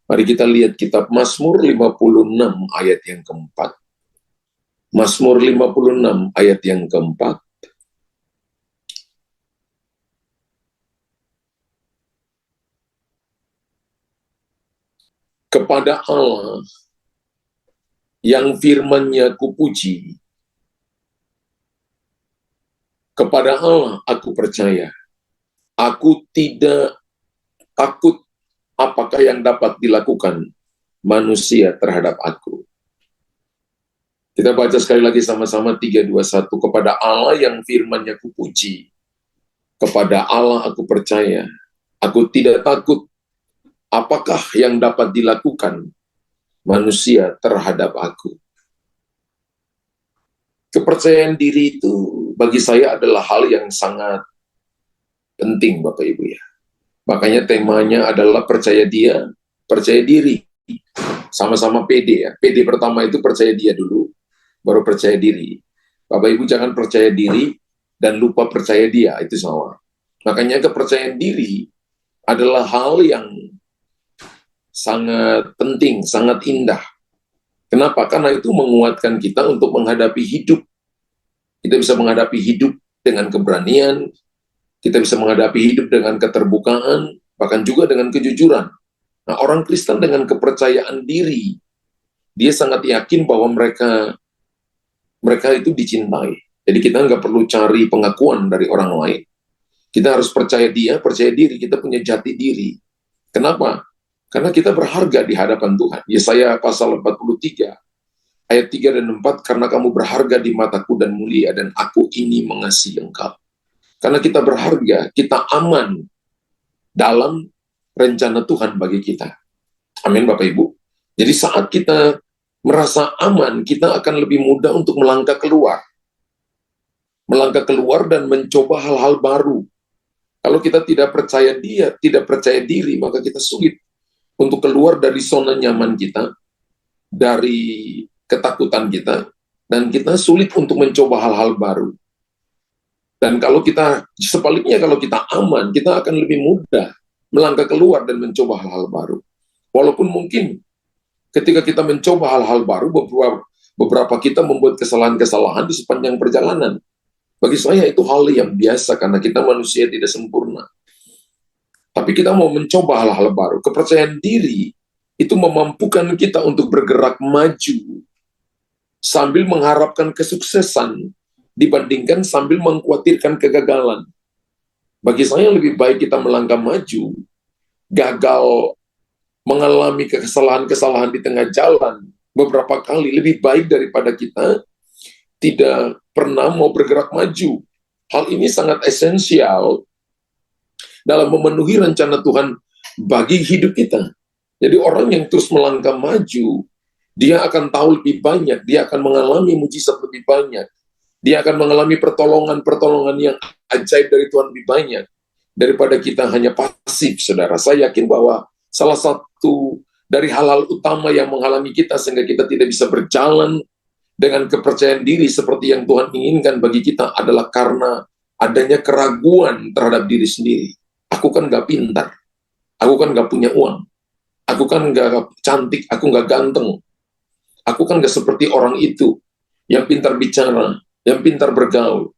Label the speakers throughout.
Speaker 1: Mari kita lihat kitab Mazmur 56 ayat yang keempat. Mazmur 56 ayat yang keempat. Kepada Allah yang firman-Nya kupuji, kepada Allah aku percaya. Aku tidak takut apakah yang dapat dilakukan manusia terhadap aku. Kita baca sekali lagi sama-sama 3, 2, 1. Kepada Allah yang firman-Nya kupuji, kepada Allah aku percaya. Aku tidak takut apakah yang dapat dilakukan manusia terhadap aku. Kepercayaan diri itu bagi saya adalah hal yang sangat penting, Bapak Ibu ya. Makanya temanya adalah percaya dia, percaya diri. Sama-sama PD ya. PD pertama itu percaya dia dulu, baru percaya diri. Bapak Ibu jangan percaya diri dan lupa percaya dia, itu sama. Makanya kepercayaan diri adalah hal yang sangat penting, sangat indah. Kenapa? Karena itu menguatkan kita untuk menghadapi hidup. Kita bisa menghadapi hidup dengan keberanian, kita bisa menghadapi hidup dengan keterbukaan, bahkan juga dengan kejujuran. Nah, orang Kristen dengan kepercayaan diri, dia sangat yakin bahwa mereka itu dicintai. Jadi kita nggak perlu cari pengakuan dari orang lain. Kita harus percaya dia, percaya diri, kita punya jati diri. Kenapa? Karena kita berharga di hadapan Tuhan. Yesaya pasal 43, ayat 3 dan 4, karena kamu berharga di mataku dan mulia, dan aku ini mengasihi engkau. Karena kita berharga, kita aman dalam rencana Tuhan bagi kita. Amin Bapak Ibu. Jadi saat kita merasa aman, kita akan lebih mudah untuk melangkah keluar. Melangkah keluar dan mencoba hal-hal baru. Kalau kita tidak percaya dia, tidak percaya diri, maka kita sulit untuk keluar dari zona nyaman kita, dari ketakutan kita, dan kita sulit untuk mencoba hal-hal baru. Dan kalau kita, sebaliknya kalau kita aman, kita akan lebih mudah melangkah keluar dan mencoba hal-hal baru. Walaupun mungkin ketika kita mencoba hal-hal baru, beberapa kita membuat kesalahan-kesalahan di sepanjang perjalanan. Bagi saya itu hal yang biasa karena kita manusia tidak sempurna. Tapi kita mau mencoba hal-hal baru. Kepercayaan diri itu memampukan kita untuk bergerak maju sambil mengharapkan kesuksesan dibandingkan sambil mengkhawatirkan kegagalan. Bagi saya lebih baik kita melangkah maju, gagal, mengalami kesalahan-kesalahan di tengah jalan beberapa kali, lebih baik daripada kita tidak pernah mau bergerak maju. Hal ini sangat esensial dalam memenuhi rencana Tuhan bagi hidup kita. Jadi orang yang terus melangkah maju, dia akan tahu lebih banyak, dia akan mengalami mujizat lebih banyak, dia akan mengalami pertolongan-pertolongan yang ajaib dari Tuhan lebih banyak daripada kita hanya pasif, saudara. Saya yakin bahwa salah satu dari hal-hal utama yang menghalangi kita sehingga kita tidak bisa berjalan dengan kepercayaan diri seperti yang Tuhan inginkan bagi kita adalah karena adanya keraguan terhadap diri sendiri. Aku kan gak pintar, aku kan gak punya uang, aku kan gak cantik, aku gak ganteng, aku kan gak seperti orang itu yang pintar bicara, yang pintar bergaul.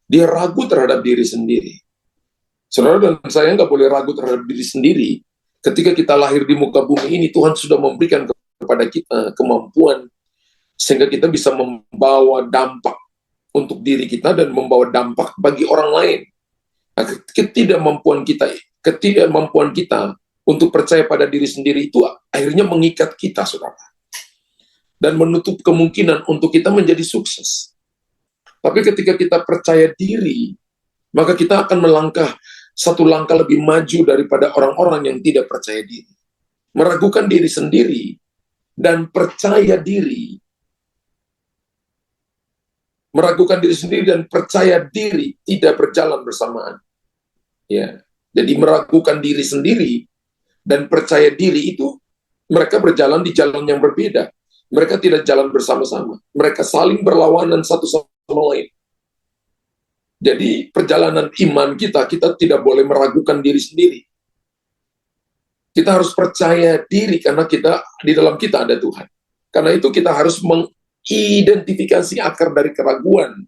Speaker 1: Dia ragu terhadap diri sendiri. Saudara dan saya nggak boleh ragu terhadap diri sendiri. Ketika kita lahir di muka bumi ini, Tuhan sudah memberikan kepada kita kemampuan sehingga kita bisa membawa dampak untuk diri kita dan membawa dampak bagi orang lain. Nah, ketidakmampuan kita untuk percaya pada diri sendiri itu akhirnya mengikat kita, saudara, dan menutup kemungkinan untuk kita menjadi sukses. Tapi ketika kita percaya diri, maka kita akan melangkah satu langkah lebih maju daripada orang-orang yang tidak percaya diri. Meragukan diri sendiri dan percaya diri. Meragukan diri sendiri dan percaya diri tidak berjalan bersamaan. Ya, jadi meragukan diri sendiri dan percaya diri itu mereka berjalan di jalan yang berbeda. Mereka tidak jalan bersama-sama. Mereka saling berlawanan satu sama lain. Jadi perjalanan iman kita tidak boleh meragukan diri sendiri. Kita harus percaya diri karena di dalam kita ada Tuhan. Karena itu kita harus mengidentifikasi akar dari keraguan.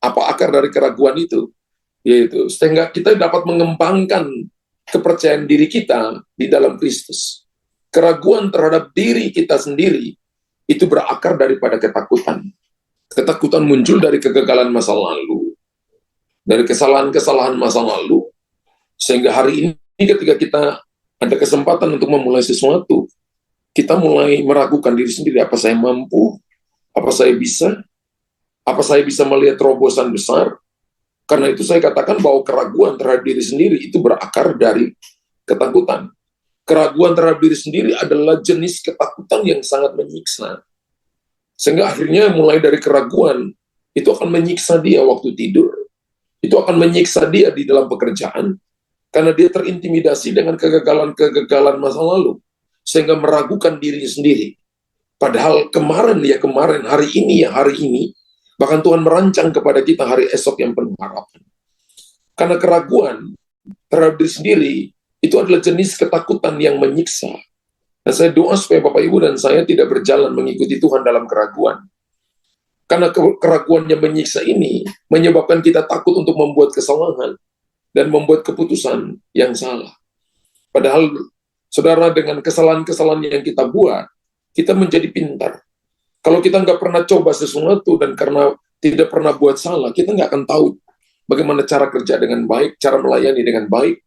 Speaker 1: Apa akar dari keraguan itu? Yaitu sehingga kita dapat mengembangkan kepercayaan diri kita di dalam Kristus. Keraguan terhadap diri kita sendiri itu berakar daripada ketakutan. Ketakutan muncul dari kegagalan masa lalu, dari kesalahan-kesalahan masa lalu, sehingga hari ini ketika kita ada kesempatan untuk memulai sesuatu, kita mulai meragukan diri sendiri, apa saya mampu, apa saya bisa melihat terobosan besar. Karena itu saya katakan bahwa keraguan terhadap diri sendiri itu berakar dari ketakutan. Keraguan terhadap diri sendiri adalah jenis ketakutan yang sangat menyiksa. Sehingga akhirnya mulai dari keraguan, itu akan menyiksa dia waktu tidur, itu akan menyiksa dia di dalam pekerjaan, karena dia terintimidasi dengan kegagalan-kegagalan masa lalu, sehingga meragukan dirinya sendiri. Padahal kemarin, hari ini, bahkan Tuhan merancang kepada kita hari esok yang penuh harapan. Karena keraguan terhadap diri sendiri, itu adalah jenis ketakutan yang menyiksa. Dan saya doa supaya Bapak Ibu dan saya tidak berjalan mengikuti Tuhan dalam keraguan. Karena keraguan yang menyiksa ini menyebabkan kita takut untuk membuat kesalahan dan membuat keputusan yang salah. Padahal, saudara, dengan kesalahan-kesalahan yang kita buat, kita menjadi pintar. Kalau kita nggak pernah coba sesuatu dan karena tidak pernah buat salah, kita nggak akan tahu bagaimana cara kerja dengan baik, cara melayani dengan baik,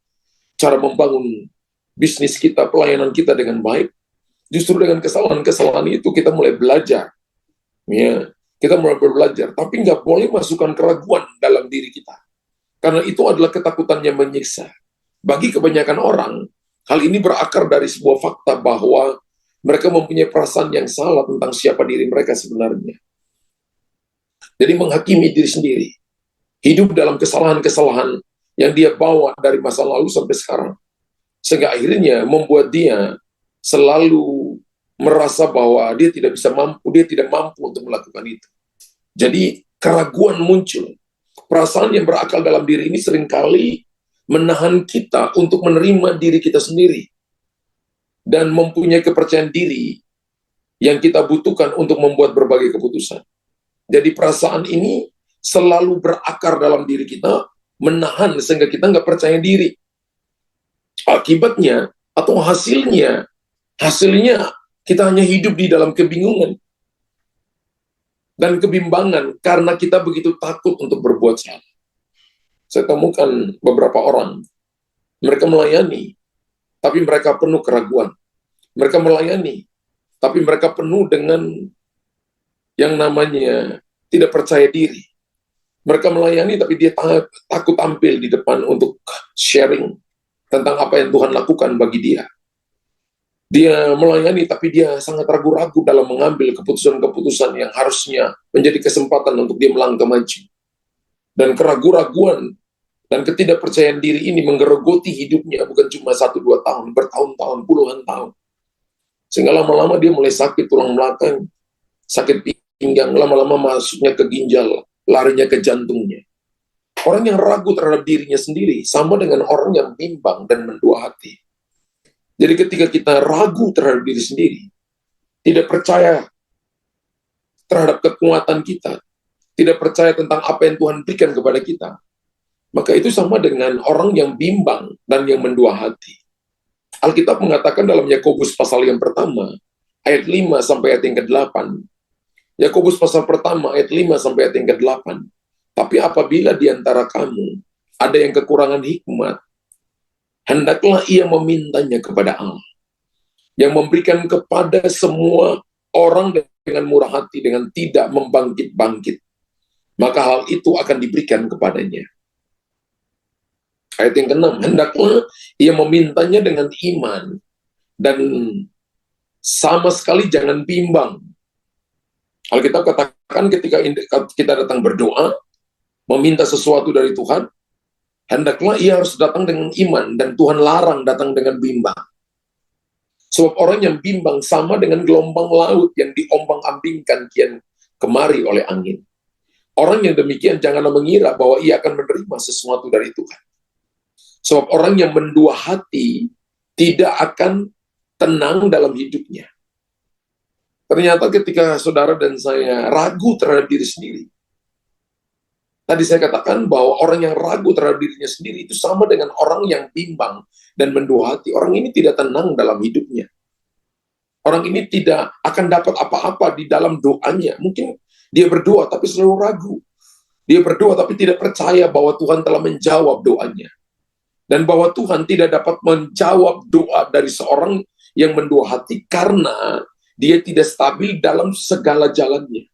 Speaker 1: cara membangun bisnis kita, pelayanan kita dengan baik. Justru dengan kesalahan-kesalahan itu kita mulai belajar. Ya, kita mulai belajar, tapi nggak boleh masukkan keraguan dalam diri kita. Karena itu adalah ketakutan yang menyiksa. Bagi kebanyakan orang, hal ini berakar dari sebuah fakta bahwa mereka mempunyai perasaan yang salah tentang siapa diri mereka sebenarnya. Jadi menghakimi diri sendiri. Hidup dalam kesalahan-kesalahan yang dia bawa dari masa lalu sampai sekarang. Sehingga akhirnya membuat dia selalu merasa bahwa dia tidak mampu untuk melakukan itu. Jadi keraguan muncul. Perasaan yang berakal dalam diri ini seringkali menahan kita untuk menerima diri kita sendiri. Dan mempunyai kepercayaan diri yang kita butuhkan untuk membuat berbagai keputusan. Jadi perasaan ini selalu berakar dalam diri kita, menahan sehingga kita nggak percaya diri. Akibatnya atau hasilnya kita hanya hidup di dalam kebingungan dan kebimbangan karena kita begitu takut untuk berbuat salah. Saya temukan beberapa orang, mereka melayani, tapi mereka penuh keraguan. Mereka melayani, tapi mereka penuh dengan yang namanya tidak percaya diri. Mereka melayani, tapi dia takut tampil di depan untuk sharing tentang apa yang Tuhan lakukan bagi dia. Dia melayani, tapi dia sangat ragu-ragu dalam mengambil keputusan-keputusan yang harusnya menjadi kesempatan untuk dia melangkah maju. Dan keraguan-raguan dan ketidakpercayaan diri ini menggerogoti hidupnya bukan cuma 1-2 tahun, bertahun-tahun, puluhan tahun. Sehingga lama-lama dia mulai sakit tulang belakang, sakit pinggang, lama-lama masuknya ke ginjal, larinya ke jantungnya. Orang yang ragu terhadap dirinya sendiri sama dengan orang yang bimbang dan mendua hati. Jadi ketika kita ragu terhadap diri sendiri, tidak percaya terhadap kekuatan kita, tidak percaya tentang apa yang Tuhan berikan kepada kita, maka itu sama dengan orang yang bimbang dan yang mendua hati. Alkitab mengatakan dalam Yakobus pasal yang pertama, ayat 5 sampai ayat yang ke-8. Yakobus pasal pertama, ayat 5 sampai ayat yang ke-8. Tapi apabila di antara kamu ada yang kekurangan hikmat, hendaklah ia memintanya kepada Allah, yang memberikan kepada semua orang dengan murah hati, dengan tidak membangkit-bangkit. Maka hal itu akan diberikan kepadanya. Ayat yang ke-6, hendaklah ia memintanya dengan iman, dan sama sekali jangan bimbang. Alkitab katakan ketika kita datang berdoa, meminta sesuatu dari Tuhan, hendaklah ia harus datang dengan iman, dan Tuhan larang datang dengan bimbang. Sebab orang yang bimbang sama dengan gelombang laut yang diombang-ambingkan kian kemari oleh angin. Orang yang demikian janganlah mengira bahwa ia akan menerima sesuatu dari Tuhan. Sebab orang yang mendua hati tidak akan tenang dalam hidupnya. Ternyata ketika saudara dan saya ragu terhadap diri sendiri, tadi saya katakan bahwa orang yang ragu terhadap dirinya sendiri itu sama dengan orang yang bimbang dan mendua hati. Orang ini tidak tenang dalam hidupnya. Orang ini tidak akan dapat apa-apa di dalam doanya. Mungkin dia berdoa tapi selalu ragu. Dia berdoa tapi tidak percaya bahwa Tuhan telah menjawab doanya. Dan bahwa Tuhan tidak dapat menjawab doa dari seorang yang mendua hati karena dia tidak stabil dalam segala jalannya.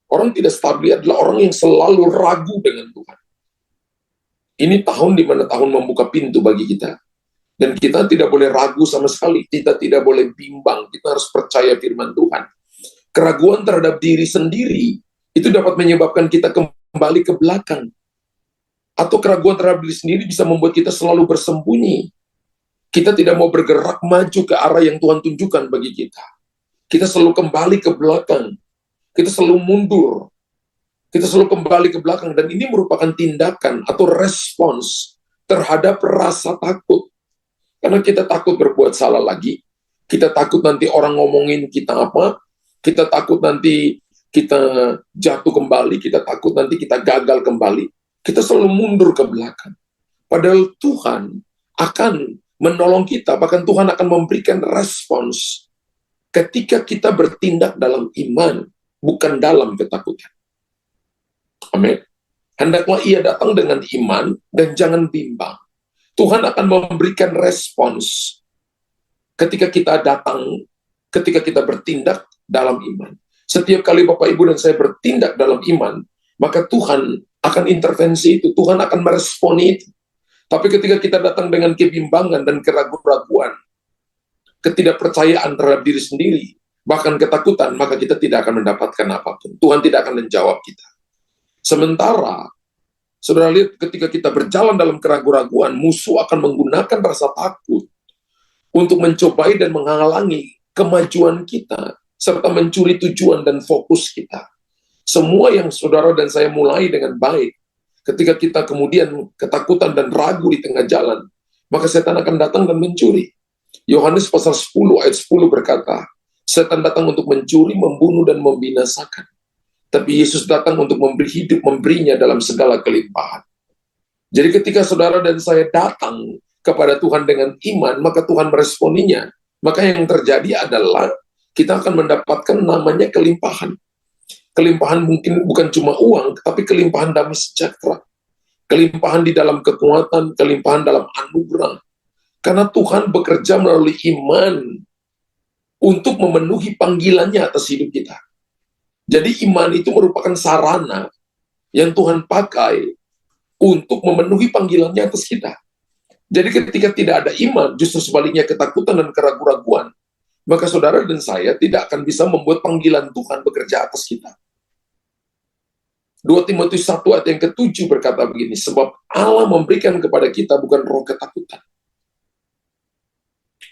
Speaker 1: Orang tidak stabil adalah orang yang selalu ragu dengan Tuhan. Ini tahun di mana tahun membuka pintu bagi kita. Dan kita tidak boleh ragu sama sekali. Kita tidak boleh bimbang. Kita harus percaya firman Tuhan. Keraguan terhadap diri sendiri itu dapat menyebabkan kita kembali ke belakang. Atau keraguan terhadap diri sendiri bisa membuat kita selalu bersembunyi. Kita tidak mau bergerak maju ke arah yang Tuhan tunjukkan bagi kita. Kita selalu kembali ke belakang. Kita selalu mundur. Kita selalu kembali ke belakang. Dan ini merupakan tindakan atau respons terhadap rasa takut. Karena kita takut berbuat salah lagi. Kita takut nanti orang ngomongin kita apa. Kita takut nanti kita jatuh kembali. Kita takut nanti kita gagal kembali. Kita selalu mundur ke belakang. Padahal Tuhan akan menolong kita, bahkan Tuhan akan memberikan respons ketika kita bertindak dalam iman, bukan dalam ketakutan. Amin. Hendaklah ia datang dengan iman dan jangan bimbang. Tuhan akan memberikan respons ketika kita datang, ketika kita bertindak dalam iman. Setiap kali Bapak, Ibu, dan saya bertindak dalam iman, maka Tuhan akan intervensi itu, Tuhan akan meresponi itu. Tapi ketika kita datang dengan kebimbangan dan keraguan-raguan, ketidakpercayaan terhadap diri sendiri, bahkan ketakutan, maka kita tidak akan mendapatkan apapun. Tuhan tidak akan menjawab kita. Sementara, saudara lihat ketika kita berjalan dalam keraguan-raguan, musuh akan menggunakan rasa takut untuk mencobai dan menghalangi kemajuan kita, serta mencuri tujuan dan fokus kita. Semua yang saudara dan saya mulai dengan baik, ketika kita kemudian ketakutan dan ragu di tengah jalan, maka setan akan datang dan mencuri. Yohanes pasal 10 ayat 10 berkata, setan datang untuk mencuri, membunuh, dan membinasakan. Tapi Yesus datang untuk memberi hidup, memberinya dalam segala kelimpahan. Jadi ketika saudara dan saya datang kepada Tuhan dengan iman, maka Tuhan meresponinya. Maka yang terjadi adalah kita akan mendapatkan namanya kelimpahan. Kelimpahan mungkin bukan cuma uang, tapi kelimpahan damai sejahtera. Kelimpahan di dalam kekuatan, kelimpahan dalam anugerah. Karena Tuhan bekerja melalui iman untuk memenuhi panggilannya atas hidup kita. Jadi iman itu merupakan sarana yang Tuhan pakai untuk memenuhi panggilannya atas kita. Jadi ketika tidak ada iman, justru sebaliknya ketakutan dan keraguan-raguan, maka saudara dan saya tidak akan bisa membuat panggilan Tuhan bekerja atas kita. 2 Timotius 1 ayat yang ke-7 berkata begini, sebab Allah memberikan kepada kita bukan roh ketakutan,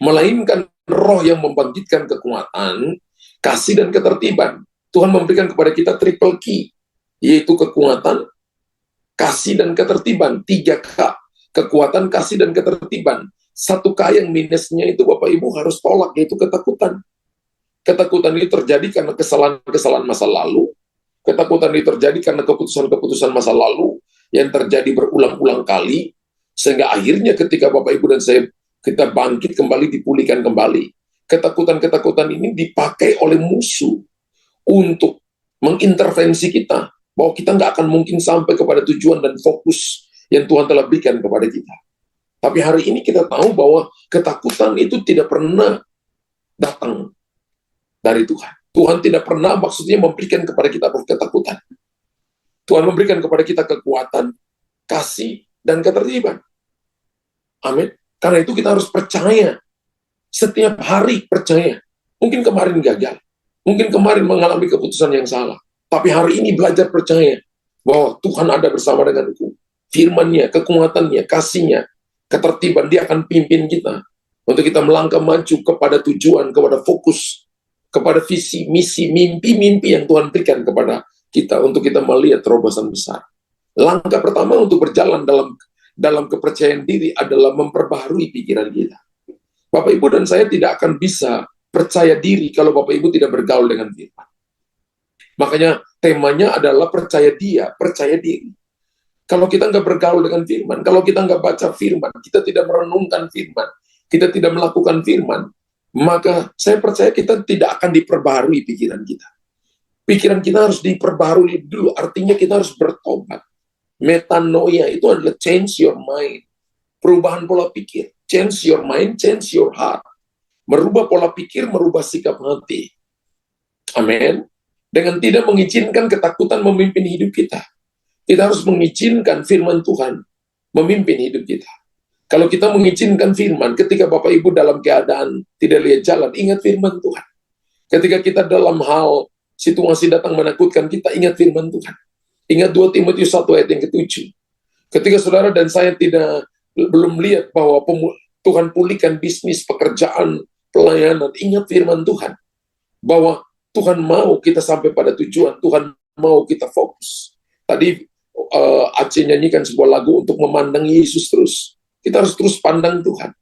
Speaker 1: melainkan roh yang membangkitkan kekuatan, kasih, dan ketertiban. Tuhan memberikan kepada kita triple key, yaitu kekuatan, kasih, dan ketertiban. 3K, kekuatan, kasih, dan ketertiban. 1K yang minusnya itu Bapak Ibu harus tolak, yaitu ketakutan. Ketakutan itu terjadi karena kesalahan-kesalahan masa lalu. Ketakutan itu terjadi karena keputusan-keputusan masa lalu yang terjadi berulang-ulang kali, sehingga akhirnya ketika Bapak Ibu dan saya kita bangkit kembali, dipulihkan kembali, ketakutan-ketakutan ini dipakai oleh musuh untuk mengintervensi kita, bahwa kita nggak akan mungkin sampai kepada tujuan dan fokus yang Tuhan telah berikan kepada kita. Tapi hari ini kita tahu bahwa ketakutan itu tidak pernah datang dari Tuhan. Tuhan tidak pernah maksudnya memberikan kepada kita ketakutan. Tuhan memberikan kepada kita kekuatan, kasih, dan ketertiban. Amin. Karena itu kita harus percaya. Setiap hari percaya. Mungkin kemarin gagal. Mungkin kemarin mengalami keputusan yang salah. Tapi hari ini belajar percaya bahwa Tuhan ada bersama denganku. Firman-Nya, kekuatannya, kasih-Nya, ketertiban, Dia akan pimpin kita untuk kita melangkah maju kepada tujuan, kepada fokus, kepada visi, misi, mimpi-mimpi yang Tuhan berikan kepada kita untuk kita melihat terobosan besar. Langkah pertama untuk berjalan dalam kepercayaan diri adalah memperbaharui pikiran kita. Bapak Ibu dan saya tidak akan bisa percaya diri kalau Bapak Ibu tidak bergaul dengan firman. Makanya temanya adalah percaya dia, percaya diri. Kalau kita nggak bergaul dengan firman, kalau kita nggak baca firman, kita tidak merenungkan firman, kita tidak melakukan firman, maka saya percaya kita tidak akan diperbarui pikiran kita. Pikiran kita harus diperbarui dulu, artinya kita harus bertobat. Metanoia itu adalah change your mind. Perubahan pola pikir. Change your mind, change your heart. Merubah pola pikir, merubah sikap hati. Amin. Dengan tidak mengizinkan ketakutan memimpin hidup kita. Kita harus mengizinkan firman Tuhan memimpin hidup kita. Kalau kita mengizinkan firman, ketika Bapak Ibu dalam keadaan tidak lihat jalan, ingat firman Tuhan. Ketika kita dalam hal situasi datang menakutkan kita, ingat firman Tuhan. Ingat 2 Timotius 1 ayat yang ke-7. Ketika saudara dan saya belum lihat bahwa Tuhan pulihkan bisnis, pekerjaan, pelayanan, ingat firman Tuhan. Bahwa Tuhan mau kita sampai pada tujuan, Tuhan mau kita fokus. Tadi Aceh nyanyikan sebuah lagu untuk memandang Yesus terus. Kita harus terus pandang Tuhan.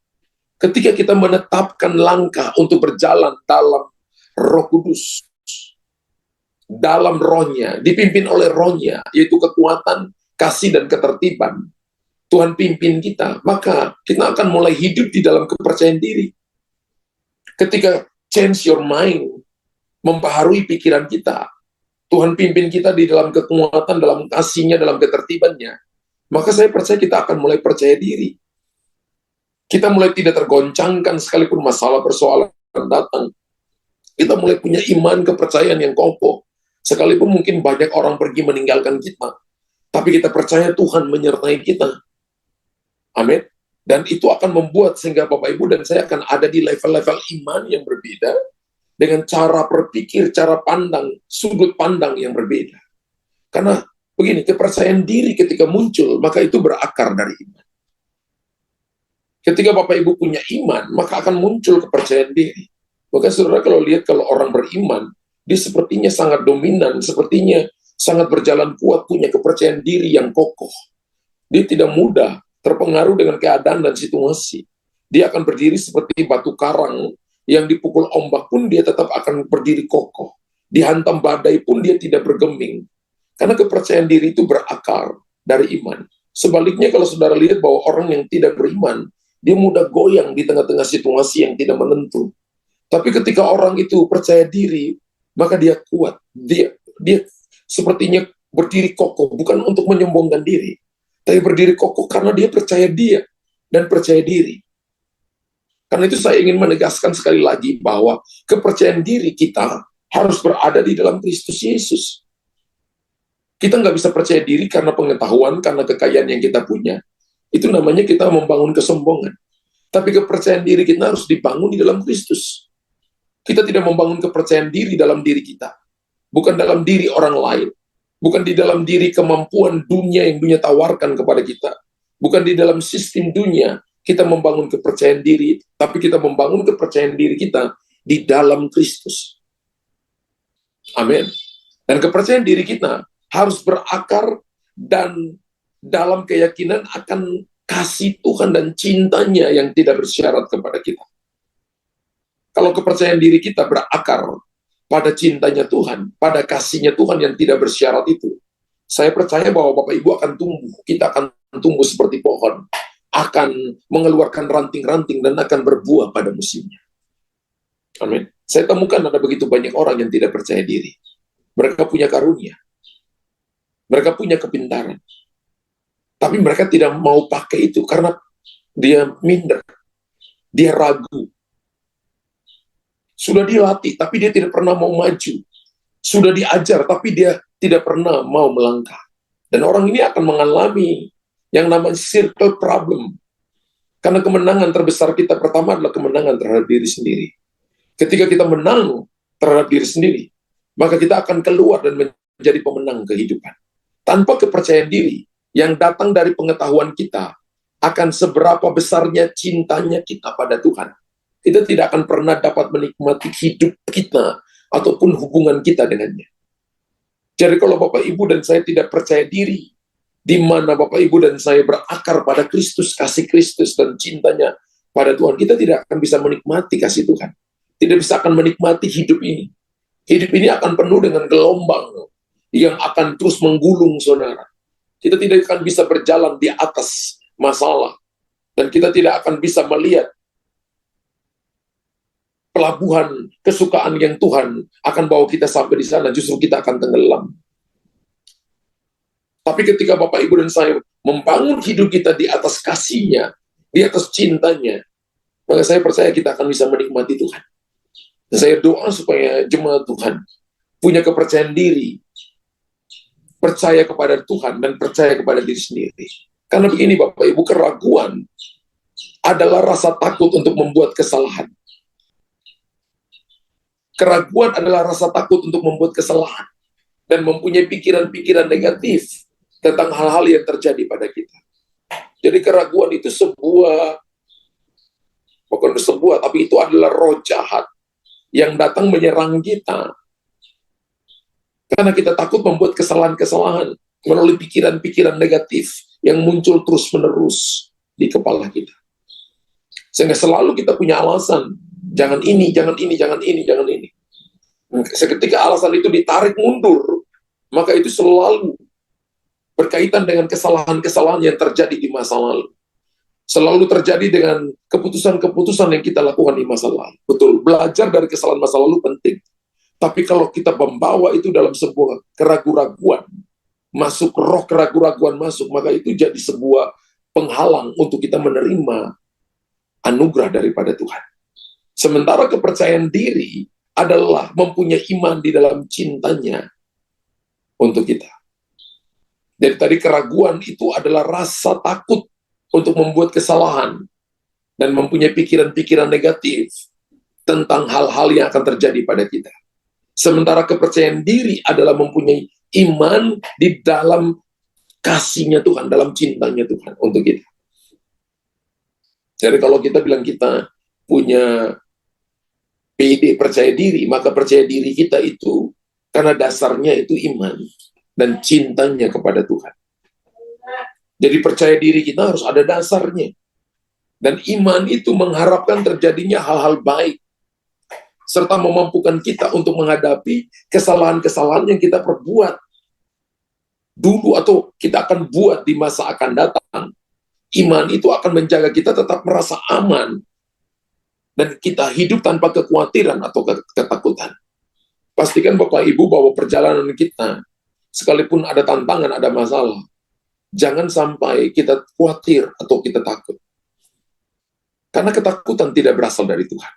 Speaker 1: Ketika kita menetapkan langkah untuk berjalan dalam Roh Kudus, dalam rohnya, dipimpin oleh rohnya, yaitu kekuatan, kasih, dan ketertiban, Tuhan pimpin kita, maka kita akan mulai hidup di dalam kepercayaan diri. Ketika change your mind, membaharui pikiran kita, Tuhan pimpin kita di dalam kekuatan, dalam kasihnya, dalam ketertibannya, maka saya percaya kita akan mulai percaya diri. Kita mulai tidak tergoncangkan sekalipun masalah persoalan datang. Kita mulai punya iman, kepercayaan yang kokoh. Sekalipun mungkin banyak orang pergi meninggalkan kita, tapi kita percaya Tuhan menyertai kita. Amin. Dan itu akan membuat sehingga Bapak Ibu dan saya akan ada di level-level iman yang berbeda, dengan cara berpikir, cara pandang, sudut pandang yang berbeda. Karena begini, kepercayaan diri ketika muncul, maka itu berakar dari iman. Ketika Bapak Ibu punya iman, maka akan muncul kepercayaan diri. Maka saudara kalau lihat kalau orang beriman, dia sepertinya sangat dominan, sepertinya sangat berjalan kuat, punya kepercayaan diri yang kokoh. Dia tidak mudah terpengaruh dengan keadaan dan situasi. Dia akan berdiri seperti batu karang, yang dipukul ombak pun dia tetap akan berdiri kokoh. Dihantam badai pun dia tidak bergeming. Karena kepercayaan diri itu berakar dari iman. Sebaliknya kalau saudara lihat bahwa orang yang tidak beriman, dia mudah goyang di tengah-tengah situasi yang tidak menentu. Tapi ketika orang itu percaya diri, maka dia kuat. Dia sepertinya berdiri kokoh, bukan untuk menyombongkan diri, tapi berdiri kokoh karena dia percaya dia dan percaya diri. Karena itu saya ingin menegaskan sekali lagi bahwa kepercayaan diri kita harus berada di dalam Kristus Yesus. Kita nggak bisa percaya diri karena pengetahuan, karena kekayaan yang kita punya. Itu namanya kita membangun kesombongan. Tapi kepercayaan diri kita harus dibangun di dalam Kristus. Kita tidak membangun kepercayaan diri dalam diri kita. Bukan dalam diri orang lain. Bukan di dalam diri kemampuan dunia yang dunia tawarkan kepada kita. Bukan di dalam sistem dunia kita membangun kepercayaan diri, tapi kita membangun kepercayaan diri kita di dalam Kristus. Amin. Dan kepercayaan diri kita harus berakar dan dalam keyakinan akan kasih Tuhan dan cintanya yang tidak bersyarat kepada kita. Kalau kepercayaan diri kita berakar pada cintanya Tuhan, pada kasihnya Tuhan yang tidak bersyarat itu, saya percaya bahwa Bapak Ibu akan tumbuh, kita akan tumbuh seperti pohon, akan mengeluarkan ranting-ranting dan akan berbuah pada musimnya. Amin. Saya temukan ada begitu banyak orang yang tidak percaya diri. Mereka punya karunia. Mereka punya kepintaran. Tapi mereka tidak mau pakai itu karena dia minder. Dia ragu. Sudah dilatih, tapi dia tidak pernah mau maju. Sudah diajar, tapi dia tidak pernah mau melangkah. Dan orang ini akan mengalami yang namanya circle problem. Karena kemenangan terbesar kita pertama adalah kemenangan terhadap diri sendiri. Ketika kita menang terhadap diri sendiri, maka kita akan keluar dan menjadi pemenang kehidupan. Tanpa kepercayaan diri yang datang dari pengetahuan kita akan seberapa besarnya cintanya kita pada Tuhan, kita tidak akan pernah dapat menikmati hidup kita ataupun hubungan kita dengannya. Jadi kalau Bapak Ibu dan saya tidak percaya diri, di mana Bapak Ibu dan saya berakar pada Kristus, kasih Kristus dan cintanya pada Tuhan, kita tidak akan bisa menikmati kasih Tuhan. Tidak bisa akan menikmati hidup ini. Hidup ini akan penuh dengan gelombang yang akan terus menggulung, saudara. Kita tidak akan bisa berjalan di atas masalah. Dan kita tidak akan bisa melihat pelabuhan kesukaan yang Tuhan akan bawa kita sampai di sana. Justru kita akan tenggelam. Tapi ketika Bapak, Ibu, dan saya membangun hidup kita di atas kasih-Nya, di atas cintanya, maka saya percaya kita akan bisa menikmati Tuhan. Dan saya doa supaya jemaat Tuhan punya kepercayaan diri, percaya kepada Tuhan, dan percaya kepada diri sendiri. Karena begini Bapak, Ibu, keraguan adalah rasa takut untuk membuat kesalahan. Keraguan adalah rasa takut untuk membuat kesalahan dan mempunyai pikiran-pikiran negatif tentang hal-hal yang terjadi pada kita. Jadi keraguan itu bukan sebuah, tapi itu adalah roh jahat yang datang menyerang kita. Karena kita takut membuat kesalahan-kesalahan melalui pikiran-pikiran negatif yang muncul terus-menerus di kepala kita. Sehingga selalu kita punya alasan, jangan ini, jangan ini, jangan ini, jangan ini. Seketika alasan itu ditarik mundur, maka itu selalu berkaitan dengan kesalahan-kesalahan yang terjadi di masa lalu. Selalu terjadi dengan keputusan-keputusan yang kita lakukan di masa lalu. Betul, belajar dari kesalahan masa lalu penting. Tapi kalau kita membawa itu dalam sebuah keraguan-raguan, masuk roh keraguan-raguan masuk, maka itu jadi sebuah penghalang untuk kita menerima anugerah daripada Tuhan. Sementara kepercayaan diri adalah mempunyai iman di dalam cintanya untuk kita. Jadi tadi keraguan itu adalah rasa takut untuk membuat kesalahan dan mempunyai pikiran-pikiran negatif tentang hal-hal yang akan terjadi pada kita. Sementara kepercayaan diri adalah mempunyai iman di dalam kasih-Nya Tuhan, dalam cintanya Tuhan untuk kita. Jadi kalau kita bilang kita punya PD, percaya diri, maka percaya diri kita itu karena dasarnya itu iman dan cintanya kepada Tuhan. Jadi percaya diri kita harus ada dasarnya. Dan iman itu mengharapkan terjadinya hal-hal baik, serta memampukan kita untuk menghadapi kesalahan-kesalahan yang kita perbuat dulu atau kita akan buat di masa akan datang. Iman itu akan menjaga kita tetap merasa aman, dan kita hidup tanpa kekhawatiran atau ketakutan. Pastikan Bapak Ibu bahwa perjalanan kita, sekalipun ada tantangan, ada masalah, jangan sampai kita khawatir atau kita takut. Karena ketakutan tidak berasal dari Tuhan.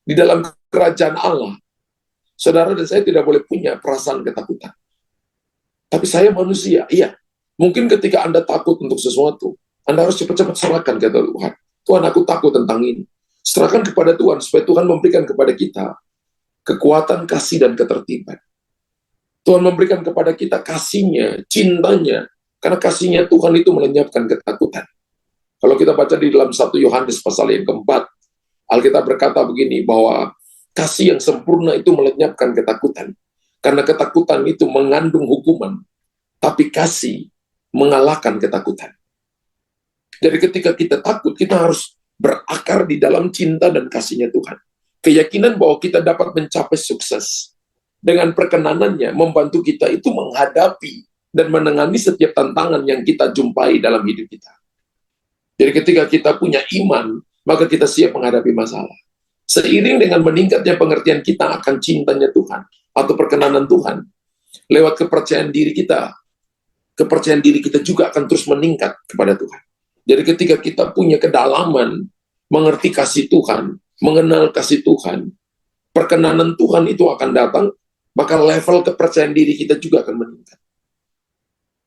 Speaker 1: Di dalam kerajaan Allah, saudara dan saya tidak boleh punya perasaan ketakutan. Tapi saya manusia, iya. Mungkin ketika Anda takut untuk sesuatu, Anda harus cepat-cepat serahkan kepada Tuhan. Tuhan, aku takut tentang ini. Serahkan kepada Tuhan, supaya Tuhan memberikan kepada kita kekuatan, kasih, dan ketertiban. Tuhan memberikan kepada kita kasih-Nya, cintanya, karena kasih-Nya Tuhan itu melenyapkan ketakutan. Kalau kita baca di dalam 1 Yohanes pasal yang keempat, Alkitab berkata begini, bahwa kasih yang sempurna itu melenyapkan ketakutan. Karena ketakutan itu mengandung hukuman, tapi kasih mengalahkan ketakutan. Jadi ketika kita takut, kita harus berakar di dalam cinta dan kasih-Nya Tuhan. Keyakinan bahwa kita dapat mencapai sukses dengan perkenanannya membantu kita itu menghadapi dan menangani setiap tantangan yang kita jumpai dalam hidup kita. Jadi ketika kita punya iman, maka kita siap menghadapi masalah. Seiring dengan meningkatnya pengertian kita akan cintanya Tuhan atau perkenanan Tuhan, lewat kepercayaan diri kita juga akan terus meningkat kepada Tuhan. Jadi ketika kita punya kedalaman, mengerti kasih Tuhan, mengenal kasih Tuhan, perkenanan Tuhan itu akan datang, maka level kepercayaan diri kita juga akan meningkat.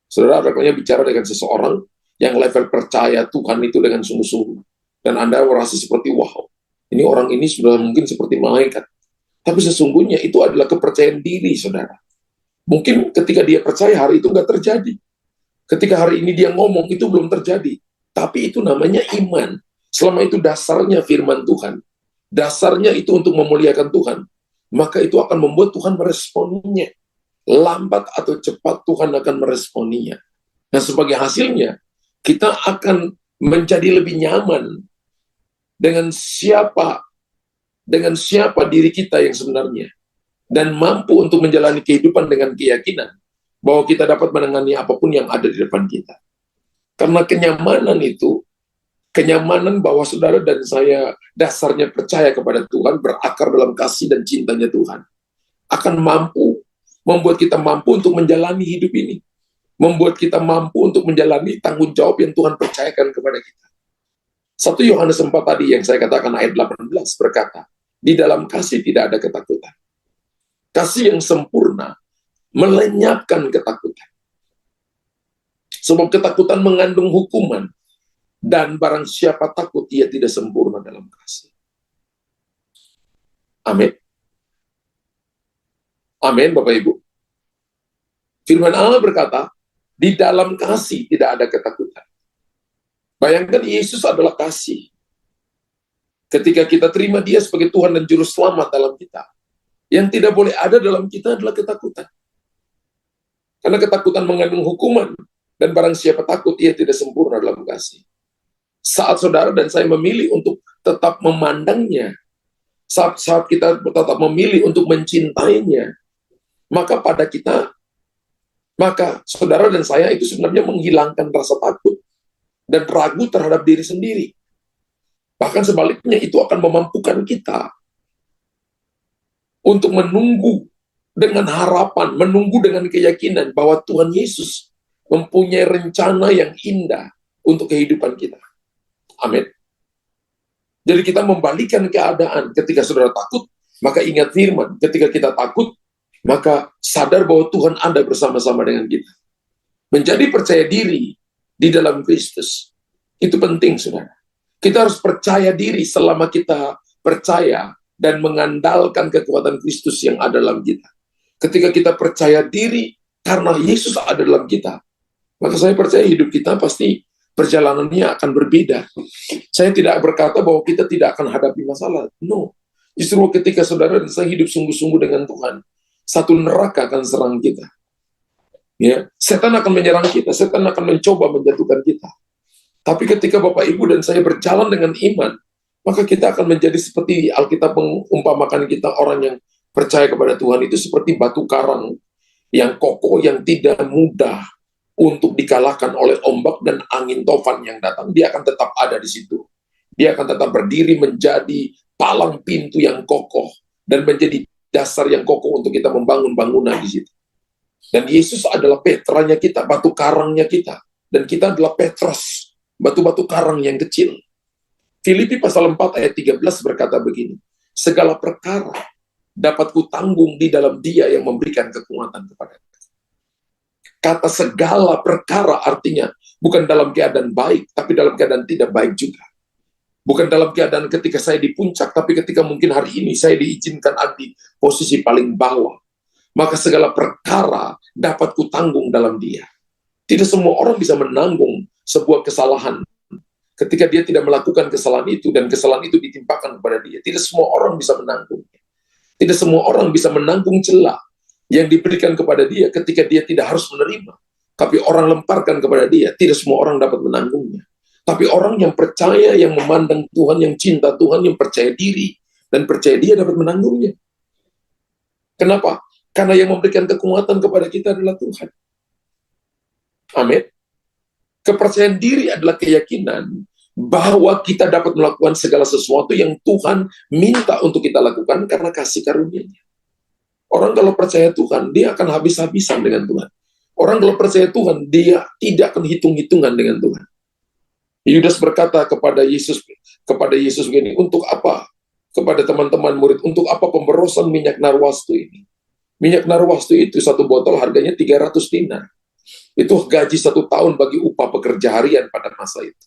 Speaker 1: Saudara, pokoknya bicara dengan seseorang yang level percaya Tuhan itu dengan sungguh-sungguh, dan Anda merasa seperti, wow, ini orang ini sudah mungkin seperti malaikat. Tapi sesungguhnya itu adalah kepercayaan diri, saudara. Mungkin ketika dia percaya, hari itu nggak terjadi. Ketika hari ini dia ngomong, itu belum terjadi. Tapi itu namanya iman. Selama itu dasarnya firman Tuhan, dasarnya itu untuk memuliakan Tuhan, maka itu akan membuat Tuhan meresponinya. Lambat atau cepat Tuhan akan meresponinya. Nah, sebagai hasilnya, kita akan menjadi lebih nyaman dengan siapa diri kita yang sebenarnya, dan mampu untuk menjalani kehidupan dengan keyakinan bahwa kita dapat menangani apapun yang ada di depan kita. Karena kenyamanan bahwa saudara dan saya dasarnya percaya kepada Tuhan, berakar dalam kasih dan cintanya Tuhan, akan membuat kita mampu untuk menjalani hidup ini, membuat kita mampu untuk menjalani tanggung jawab yang Tuhan percayakan kepada kita. 1 Yohanes 4 tadi yang saya katakan ayat 18 berkata, di dalam kasih tidak ada ketakutan. Kasih yang sempurna melenyapkan ketakutan. Sebab ketakutan mengandung hukuman, dan barang siapa takut, ia tidak sempurna dalam kasih. Amin. Amin, Bapak Ibu. Firman Allah berkata, di dalam kasih tidak ada ketakutan. Bayangkan Yesus adalah kasih. Ketika kita terima Dia sebagai Tuhan dan Juru Selamat dalam kita, yang tidak boleh ada dalam kita adalah ketakutan. Karena ketakutan mengandung hukuman, dan barang siapa takut, ia tidak sempurna dalam kasih. Saat saudara dan saya memilih untuk tetap memandangnya, saat kita tetap memilih untuk mencintainya, maka saudara dan saya itu sebenarnya menghilangkan rasa takut dan ragu terhadap diri sendiri. Bahkan sebaliknya, itu akan memampukan kita untuk menunggu dengan harapan, menunggu dengan keyakinan bahwa Tuhan Yesus mempunyai rencana yang indah untuk kehidupan kita. Amin. Jadi kita membalikan keadaan. Ketika saudara takut, maka ingat firman. Ketika kita takut, maka sadar bahwa Tuhan ada bersama-sama dengan kita. Menjadi percaya diri di dalam Kristus, itu penting, saudara. Kita harus percaya diri selama kita percaya dan mengandalkan kekuatan Kristus yang ada dalam kita. Ketika kita percaya diri karena Yesus ada dalam kita, maka saya percaya hidup kita pasti perjalanannya akan berbeda. Saya tidak berkata bahwa kita tidak akan hadapi masalah. No. Justru ketika saudara dan saya hidup sungguh-sungguh dengan Tuhan, satu neraka akan serang kita. Ya, setan akan menyerang kita, setan akan mencoba menjatuhkan kita. Tapi ketika Bapak Ibu dan saya berjalan dengan iman, maka kita akan menjadi seperti Alkitab mengumpamakan kita, orang yang percaya kepada Tuhan itu seperti batu karang yang kokoh, yang tidak mudah untuk dikalahkan oleh ombak dan angin tofan yang datang. Dia akan tetap ada di situ. Dia akan tetap berdiri menjadi palang pintu yang kokoh dan menjadi dasar yang kokoh untuk kita membangun bangunan di situ. Dan Yesus adalah petranya kita, batu karangnya kita. Dan kita adalah Petros, batu-batu karang yang kecil. Filipi pasal 4 ayat 13 berkata begini, segala perkara dapat kutanggung di dalam Dia yang memberikan kekuatan kepada kita. Kata segala perkara artinya bukan dalam keadaan baik, tapi dalam keadaan tidak baik juga. Bukan dalam keadaan ketika saya di puncak, tapi ketika mungkin hari ini saya diizinkan ada di posisi paling bawah. Maka segala perkara dapat kutanggung dalam Dia. Tidak semua orang bisa menanggung sebuah kesalahan ketika dia tidak melakukan kesalahan itu, dan kesalahan itu ditimpakan kepada dia. Tidak semua orang bisa menanggungnya. Tidak semua orang bisa menanggung celah yang diberikan kepada dia ketika dia tidak harus menerima. Tapi orang lemparkan kepada dia, tidak semua orang dapat menanggungnya. Tapi orang yang percaya, yang memandang Tuhan, yang cinta Tuhan, yang percaya diri, dan percaya dia dapat menanggungnya. Kenapa? Karena yang memberikan kekuatan kepada kita adalah Tuhan. Amin. Kepercayaan diri adalah keyakinan bahwa kita dapat melakukan segala sesuatu yang Tuhan minta untuk kita lakukan karena kasih karunia-Nya. Orang kalau percaya Tuhan, dia akan habis-habisan dengan Tuhan. Orang kalau percaya Tuhan, dia tidak akan hitung-hitungan dengan Tuhan. Yudas berkata kepada Yesus begini, untuk apa? Kepada teman-teman murid, untuk apa pemberosan minyak narwastu ini? Minyak narwastu itu satu botol harganya 300 dinar. Itu gaji 1 tahun bagi upah pekerja harian pada masa itu.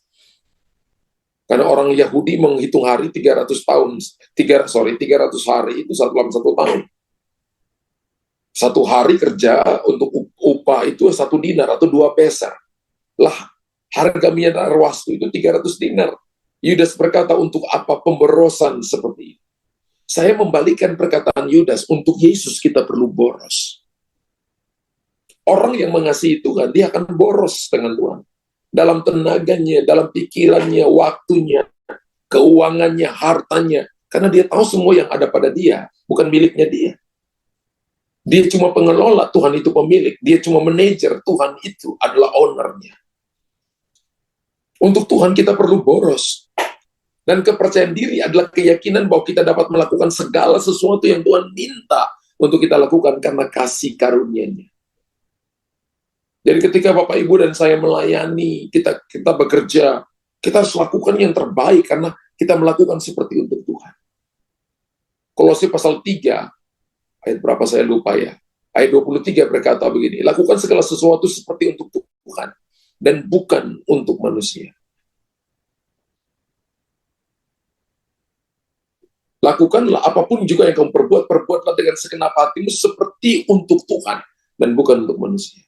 Speaker 1: Karena orang Yahudi menghitung hari 300 hari itu dalam 1 tahun. 1 hari kerja untuk upah itu 1 dinar atau 2 peser. Lah, harga minyak narwastu itu 300 dinar. Yudas berkata, untuk apa pemberosan seperti itu? Saya membalikan perkataan Yudas, untuk Yesus kita perlu boros. Orang yang mengasihi Tuhan, dia akan boros dengan Tuhan. Dalam tenaganya, dalam pikirannya, waktunya. keuangannya, hartanya, karena dia tahu semua yang ada pada dia bukan miliknya dia. Dia cuma pengelola, Tuhan itu pemilik. Dia cuma manajer, Tuhan itu adalah ownernya. Untuk Tuhan kita perlu boros. Dan kepercayaan diri adalah keyakinan bahwa kita dapat melakukan segala sesuatu yang Tuhan minta untuk kita lakukan karena kasih karunia-Nya. Jadi ketika Bapak Ibu dan saya melayani, kita bekerja, kita harus lakukan yang terbaik karena kita melakukan seperti untuk Tuhan. Kolose pasal 3, ayat berapa saya lupa ya. Ayat 23 berkata begini, lakukan segala sesuatu seperti untuk Tuhan dan bukan untuk manusia. Lakukanlah apapun juga yang kamu perbuat, perbuatlah dengan segenap hatimu seperti untuk Tuhan dan bukan untuk manusia.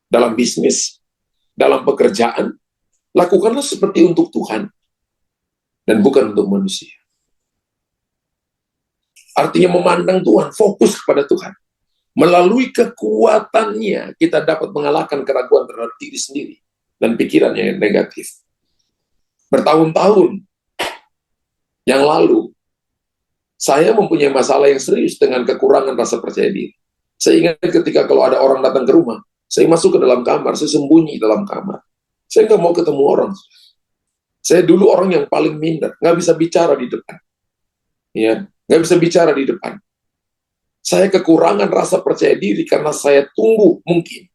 Speaker 1: Dalam bisnis, dalam pekerjaan, lakukanlah seperti untuk Tuhan dan bukan untuk manusia. Artinya memandang Tuhan, fokus kepada Tuhan. Melalui kekuatannya, kita dapat mengalahkan keraguan terhadap diri sendiri dan pikirannya yang negatif. Bertahun-tahun yang lalu, saya mempunyai masalah yang serius dengan kekurangan rasa percaya diri. Saya ingat ketika kalau ada orang datang ke rumah, saya masuk ke dalam kamar, saya sembunyi dalam kamar. Saya nggak mau ketemu orang. Saya dulu orang yang paling minder, nggak bisa bicara di depan. Ya, nggak bisa bicara di depan. Saya kekurangan rasa percaya diri karena saya tumbuh mungkin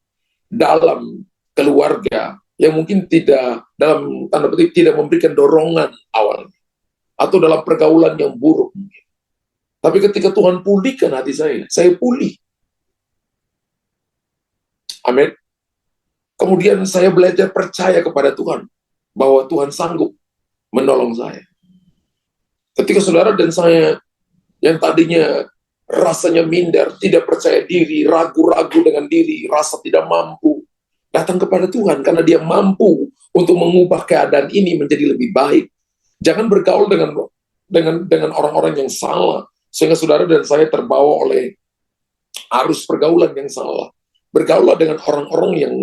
Speaker 1: dalam keluarga yang mungkin tidak, dalam tanda petik, tidak memberikan dorongan awalnya. Atau dalam pergaulan yang buruk mungkin. Tapi ketika Tuhan pulihkan hati saya pulih. Amin. Kemudian saya belajar percaya kepada Tuhan, bahwa Tuhan sanggup menolong saya. Ketika saudara dan saya yang tadinya rasanya minder, tidak percaya diri, ragu-ragu dengan diri, rasa tidak mampu, datang kepada Tuhan karena Dia mampu untuk mengubah keadaan ini menjadi lebih baik. Jangan bergaul dengan orang-orang yang salah, sehingga saudara dan saya terbawa oleh arus pergaulan yang salah. Bergaulah dengan orang-orang yang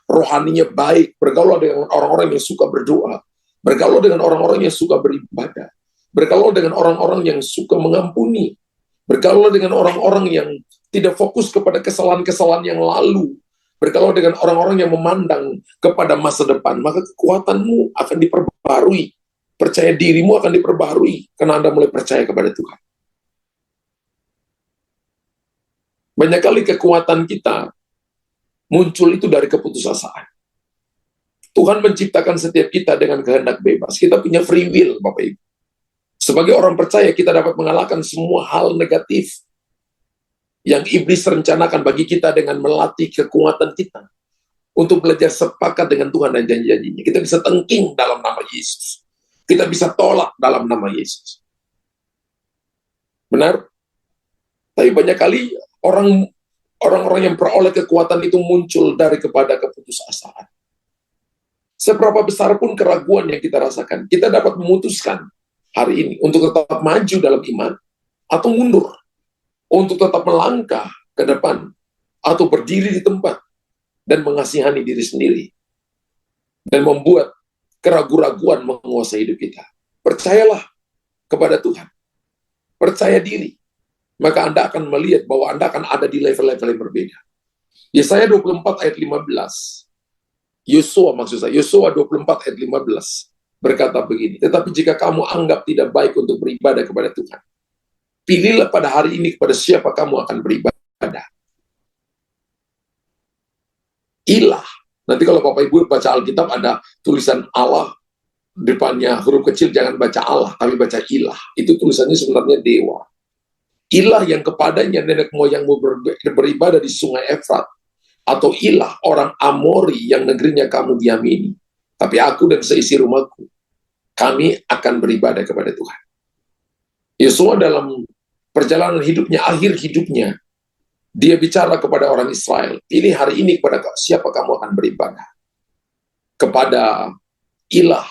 Speaker 1: rohaninya baik, bergaulah dengan orang-orang yang suka berdoa, bergaulah dengan orang-orang yang suka beribadah, bergaulah dengan orang-orang yang suka mengampuni, bergaulah dengan orang-orang yang tidak fokus kepada kesalahan-kesalahan yang lalu, bergaulah dengan orang-orang yang memandang kepada masa depan, maka kekuatanmu akan diperbarui, percaya dirimu akan diperbarui, karena Anda mulai percaya kepada Tuhan. Banyak kali kekuatan kita muncul itu dari keputusasaan. Tuhan menciptakan setiap kita dengan kehendak bebas. Kita punya free will, Bapak Ibu. Sebagai orang percaya, kita dapat mengalahkan semua hal negatif yang iblis rencanakan bagi kita dengan melatih kekuatan kita untuk belajar sepakat dengan Tuhan dan janji-janjinya. Kita bisa tengking dalam nama Yesus. Kita bisa tolak dalam nama Yesus. Benar? Tapi banyak kali orang-orang yang peroleh kekuatan itu muncul dari kepada keputusasaan. Seberapa besar pun keraguan yang kita rasakan, kita dapat memutuskan hari ini untuk tetap maju dalam iman atau mundur, untuk tetap melangkah ke depan atau berdiri di tempat dan mengasihani diri sendiri dan membuat keraguan-raguan menguasai hidup kita. Percayalah kepada Tuhan. Percaya diri. Maka Anda akan melihat bahwa Anda akan ada di level-level yang berbeda. Yesaya 24 ayat 15. Yosua 24 ayat 15 berkata begini, tetapi jika kamu anggap tidak baik untuk beribadah kepada Tuhan, pilihlah pada hari ini kepada siapa kamu akan beribadah. Ilah. Nanti kalau Bapak Ibu baca Alkitab ada tulisan Allah, depannya huruf kecil, jangan baca Allah, tapi baca ilah. Itu tulisannya sebenarnya dewa. Ilah yang kepadanya nenek moyangmu beribadah di sungai Efrat, atau ilah orang Amori yang negerinya kamu diamini. Tapi aku dan seisi rumahku, kami akan beribadah kepada Tuhan. Yosua dalam perjalanan hidupnya, akhir hidupnya, dia bicara kepada orang Israel, pilih hari ini kepada siapa kamu akan beribadah. Kepada ilah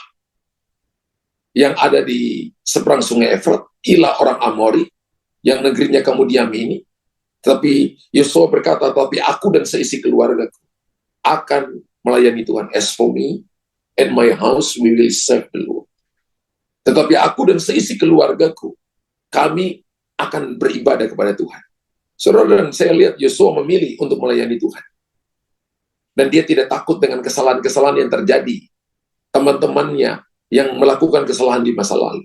Speaker 1: yang ada di seberang sungai Efrat, ilah orang Amori, yang negerinya kamu diamini. Tapi Yosua berkata, tapi aku dan seisi keluargaku akan melayani Tuhan. As for me and my house, we will serve the Lord. Tetapi aku dan seisi keluargaku, kami akan beribadah kepada Tuhan. Saudara, dan saya lihat Yosua memilih untuk melayani Tuhan. Dan dia tidak takut dengan kesalahan-kesalahan yang terjadi. Teman-temannya yang melakukan kesalahan di masa lalu.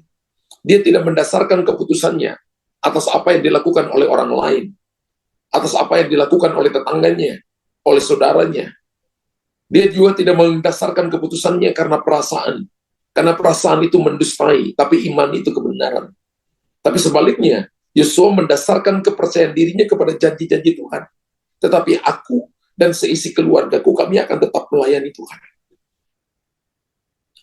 Speaker 1: Dia tidak mendasarkan keputusannya atas apa yang dilakukan oleh orang lain. Atas apa yang dilakukan oleh tetangganya, oleh saudaranya. Dia juga tidak mendasarkan keputusannya karena perasaan. Karena perasaan itu mendustai, tapi iman itu kebenaran. Tapi sebaliknya, Yosua mendasarkan kepercayaan dirinya kepada janji-janji Tuhan. Tetapi aku dan seisi keluargaku, kami akan tetap melayani Tuhan.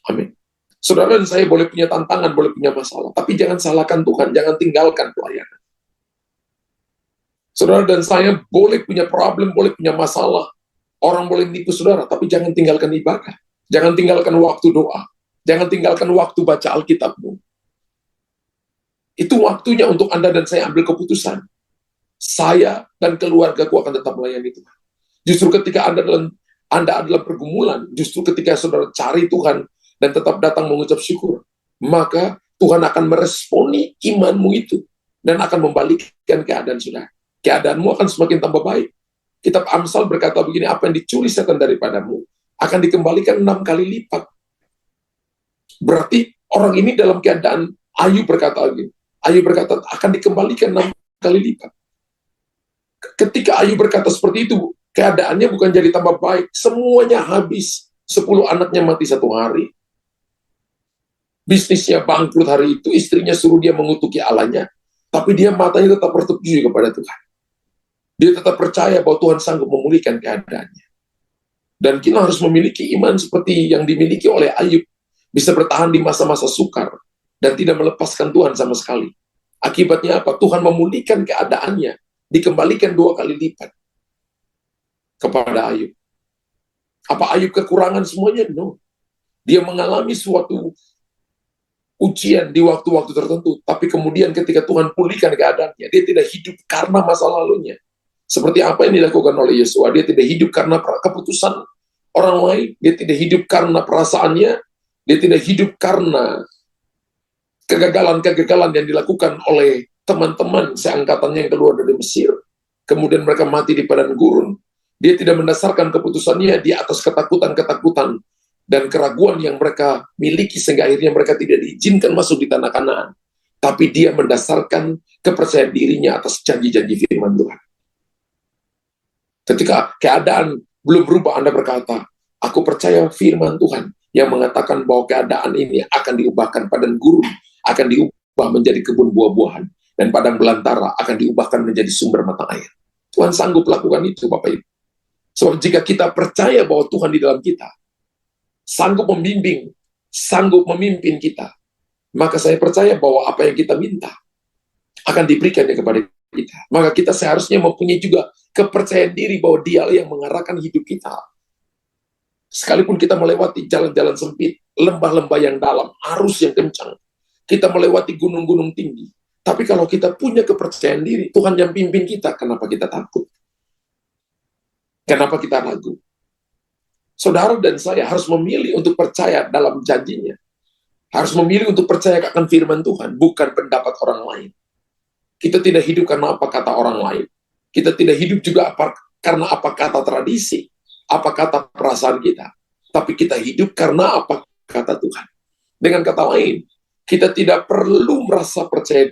Speaker 1: Amin. Saudara dan saya boleh punya tantangan, boleh punya masalah, tapi jangan salahkan Tuhan, jangan tinggalkan pelayanan. Saudara dan saya boleh punya problem, boleh punya masalah. Orang boleh nipu saudara, tapi jangan tinggalkan ibadah. Jangan tinggalkan waktu doa. Jangan tinggalkan waktu baca Alkitabmu. Itu waktunya untuk Anda dan saya ambil keputusan. Saya dan keluargaku akan tetap melayani Tuhan. Justru ketika Anda adalah pergumulan, justru ketika saudara cari Tuhan dan tetap datang mengucap syukur, maka Tuhan akan meresponi imanmu itu dan akan membalikkan keadaan saudara. Keadaanmu akan semakin tambah baik. Kitab Amsal berkata begini, apa yang dicuri setan daripadamu akan dikembalikan 6 kali lipat. Berarti orang ini dalam keadaan, Ayub berkata akan dikembalikan 6 kali lipat. Ketika Ayub berkata seperti itu, keadaannya bukan jadi tambah baik, semuanya habis. 10 anaknya mati 1 hari. Bisnisnya bangkrut hari itu, istrinya suruh dia mengutuki Allahnya, tapi dia matanya tetap tertuju kepada Tuhan. Dia tetap percaya bahwa Tuhan sanggup memulihkan keadaannya. Dan kita harus memiliki iman seperti yang dimiliki oleh Ayub, bisa bertahan di masa-masa sukar, dan tidak melepaskan Tuhan sama sekali. Akibatnya apa? Tuhan memulihkan keadaannya, dikembalikan 2 kali lipat kepada Ayub. Apa Ayub kekurangan semuanya? No. Dia mengalami suatu ujian di waktu-waktu tertentu, tapi kemudian ketika Tuhan pulihkan keadaannya, dia tidak hidup karena masa lalunya. Seperti apa yang dilakukan oleh Yosua, dia tidak hidup karena keputusan orang lain, dia tidak hidup karena perasaannya, dia tidak hidup karena kegagalan-kegagalan yang dilakukan oleh teman-teman seangkatannya yang keluar dari Mesir, kemudian mereka mati di padang gurun. Dia tidak mendasarkan keputusannya di atas ketakutan-ketakutan dan keraguan yang mereka miliki sehingga akhirnya mereka tidak diizinkan masuk di tanah Kanaan. Tapi dia mendasarkan kepercayaan dirinya atas janji-janji firman Tuhan. Ketika keadaan belum berubah, Anda berkata, aku percaya firman Tuhan yang mengatakan bahwa keadaan ini akan diubahkan, padang gurun akan diubah menjadi kebun buah-buahan, dan padang belantara akan diubahkan menjadi sumber mata air. Tuhan sanggup lakukan itu, Bapak Ibu. Sebab jika kita percaya bahwa Tuhan di dalam kita, sanggup membimbing, sanggup memimpin kita, maka saya percaya bahwa apa yang kita minta akan diberikannya kepada kita. Maka kita seharusnya mempunyai juga kepercayaan diri bahwa Dialah yang mengarahkan hidup kita. Sekalipun kita melewati jalan-jalan sempit, lembah-lembah yang dalam, arus yang kencang, kita melewati gunung-gunung tinggi. Tapi kalau kita punya kepercayaan diri, Tuhan yang pimpin kita, kenapa kita takut? Kenapa kita ragu? Saudara dan saya harus memilih untuk percaya dalam janjinya. Harus memilih untuk percaya akan firman Tuhan, bukan pendapat orang lain. Kita tidak hidup karena apa kata orang lain. Kita tidak hidup juga karena apa kata tradisi, apa kata perasaan kita. Tapi kita hidup karena apa kata Tuhan. Dengan kata lain, kita tidak perlu merasa percaya,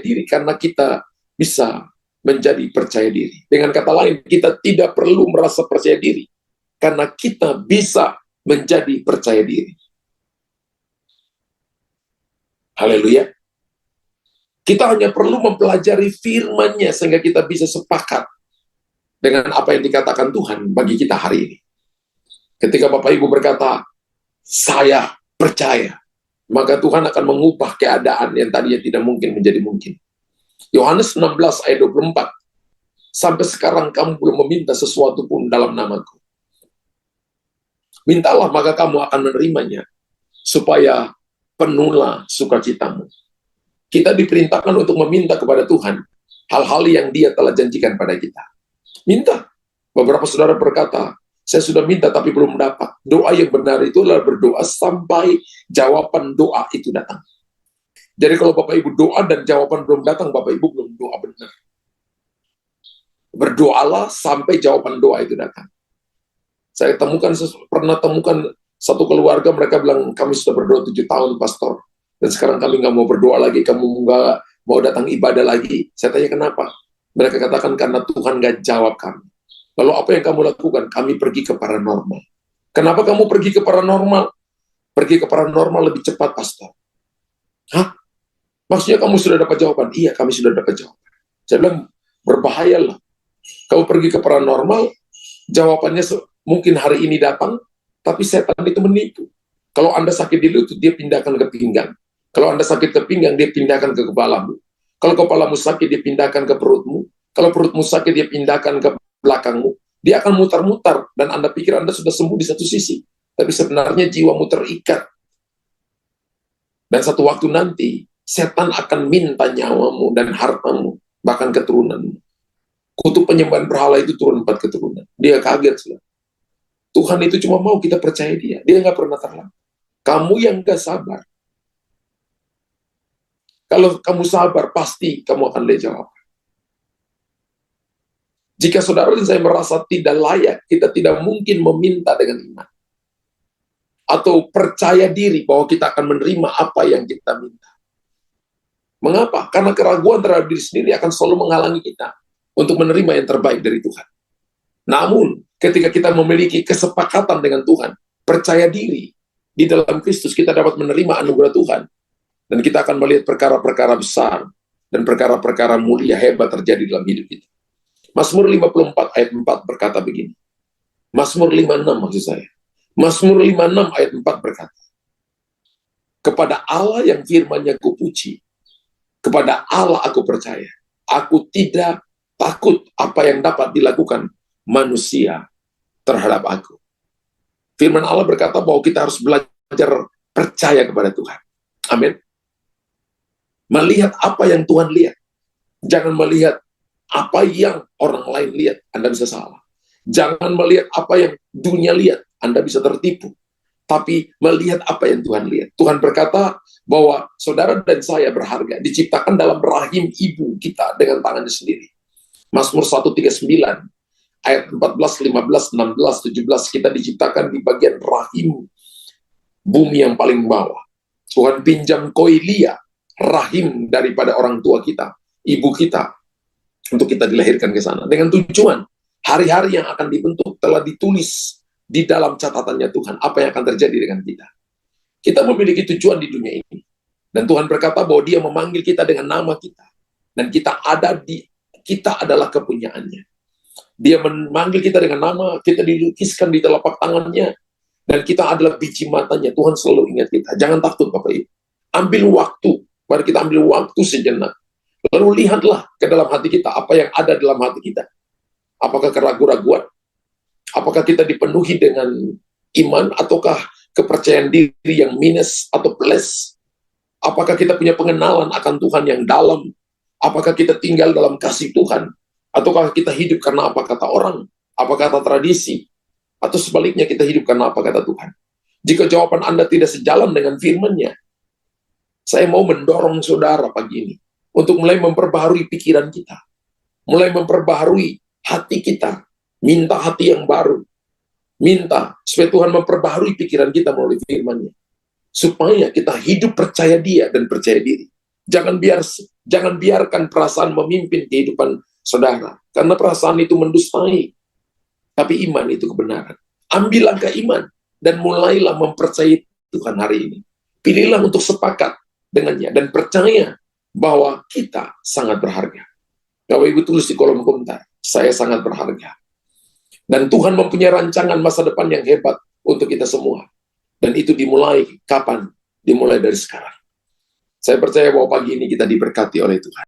Speaker 1: diri karena kita bisa menjadi percaya diri. Dengan kata lain, kita tidak perlu merasa percaya diri karena kita bisa menjadi percaya diri. Haleluya. Kita hanya perlu mempelajari firman-Nya sehingga kita bisa sepakat dengan apa yang dikatakan Tuhan bagi kita hari ini. Ketika Bapak Ibu berkata, saya percaya, maka Tuhan akan mengubah keadaan yang tadinya tidak mungkin menjadi mungkin. Yohanes 16 ayat 24, sampai sekarang kamu belum meminta sesuatu pun dalam namaku. Mintalah maka kamu akan menerimanya, supaya penuhlah sukacitamu. Kita diperintahkan untuk meminta kepada Tuhan hal-hal yang Dia telah janjikan pada kita. Minta. Beberapa saudara berkata, Saya sudah minta tapi belum dapat. Doa yang benar itu adalah berdoa sampai jawaban doa itu datang. Jadi kalau Bapak Ibu doa dan jawaban belum datang, Bapak Ibu belum doa benar. Berdoalah sampai jawaban doa itu datang. Saya pernah temukan satu keluarga, mereka bilang, kami sudah berdoa 7 tahun, pastor. Dan sekarang kami nggak mau berdoa lagi, kamu nggak mau datang ibadah lagi. Saya tanya kenapa? Mereka katakan karena Tuhan nggak jawab kami. Lalu apa yang kamu lakukan? Kami pergi ke paranormal. Kenapa kamu pergi ke paranormal? Pergi ke paranormal lebih cepat, pastor. Hah? Maksudnya kamu sudah dapat jawaban? Iya, kami sudah dapat jawaban. Saya bilang, berbahayalah. Kamu pergi ke paranormal, jawabannya mungkin hari ini datang, tapi setan itu menipu. Kalau Anda sakit di lutut, dia pindahkan ke pinggang. Kalau Anda sakit ke pinggang, dia pindahkan ke kepalamu. Kalau kepalamu sakit, dia pindahkan ke perutmu. Kalau perutmu sakit, dia pindahkan ke belakangmu. Dia akan mutar-mutar, dan Anda pikir Anda sudah sembuh di satu sisi. Tapi sebenarnya jiwamu terikat. Dan satu waktu nanti, setan akan minta nyawamu dan hartamu, bahkan keturunanmu. Kutuk penyembahan berhala itu turun 4 keturunan. Dia kaget. Sudah. Tuhan itu cuma mau kita percaya dia. Dia nggak pernah terlambat. Kamu yang nggak sabar. Kalau kamu sabar, pasti kamu akan dijawab. Jika saudara dan saya merasa tidak layak, kita tidak mungkin meminta dengan iman. Atau percaya diri bahwa kita akan menerima apa yang kita minta. Mengapa? Karena keraguan terhadap diri sendiri akan selalu menghalangi kita untuk menerima yang terbaik dari Tuhan. Namun, ketika kita memiliki kesepakatan dengan Tuhan, percaya diri, di dalam Kristus kita dapat menerima anugerah Tuhan. Dan kita akan melihat perkara-perkara besar dan perkara-perkara mulia hebat terjadi dalam hidup kita. Mazmur 54 ayat 4 berkata begini. Mazmur 56 maksud saya. Mazmur 56 ayat 4 berkata, kepada Allah yang firman-Nya kupuji, kepada Allah aku percaya. Aku tidak takut apa yang dapat dilakukan manusia terhadap aku. Firman Allah berkata bahwa kita harus belajar percaya kepada Tuhan. Amin. Melihat apa yang Tuhan lihat. Jangan melihat apa yang orang lain lihat. Anda bisa salah. Jangan melihat apa yang dunia lihat. Anda bisa tertipu. Tapi melihat apa yang Tuhan lihat. Tuhan berkata bahwa saudara dan saya berharga. Diciptakan dalam rahim ibu kita dengan tangannya sendiri. Mazmur 139 ayat 14, 15, 16, 17 kita diciptakan di bagian rahim bumi yang paling bawah. Tuhan pinjam koilia, rahim daripada orang tua kita, ibu kita, untuk kita dilahirkan ke sana. Dengan tujuan, hari-hari yang akan dibentuk telah ditulis di dalam catatannya Tuhan, apa yang akan terjadi dengan kita. Kita memiliki tujuan di dunia ini. Dan Tuhan berkata bahwa dia memanggil kita dengan nama kita. Dan kita adalah kepunyaannya. Dia memanggil kita dengan nama, kita dilukiskan di telapak tangannya, dan kita adalah biji matanya. Tuhan selalu ingat kita. Jangan takut Bapak Ibu. Ambil waktu, mari kita ambil waktu sejenak. Lalu lihatlah ke dalam hati kita, apa yang ada dalam hati kita. Apakah keraguan-raguan? Apakah kita dipenuhi dengan iman, ataukah kepercayaan diri yang minus atau plus? Apakah kita punya pengenalan akan Tuhan yang dalam? Apakah kita tinggal dalam kasih Tuhan? Ataukah kita hidup karena apa kata orang? Apa kata tradisi? Atau sebaliknya kita hidup karena apa kata Tuhan? Jika jawaban Anda tidak sejalan dengan firman-Nya, saya mau mendorong saudara pagi ini untuk mulai memperbaharui pikiran kita. Mulai memperbaharui hati kita. Minta hati yang baru. Minta supaya Tuhan memperbaharui pikiran kita melalui firman-Nya. Supaya kita hidup percaya Dia dan percaya diri. Jangan biarkan perasaan memimpin kehidupan saudara. Karena perasaan itu mendustai. Tapi iman itu kebenaran. Ambil langkah iman. Dan mulailah mempercayai Tuhan hari ini. Pilihlah untuk sepakat dengannya. Dan percaya bahwa kita sangat berharga. Bapak Ibu tulis di kolom komentar. Saya sangat berharga. Dan Tuhan mempunyai rancangan masa depan yang hebat untuk kita semua. Dan itu dimulai kapan? Dimulai dari sekarang. Saya percaya bahwa pagi ini kita diberkati oleh Tuhan.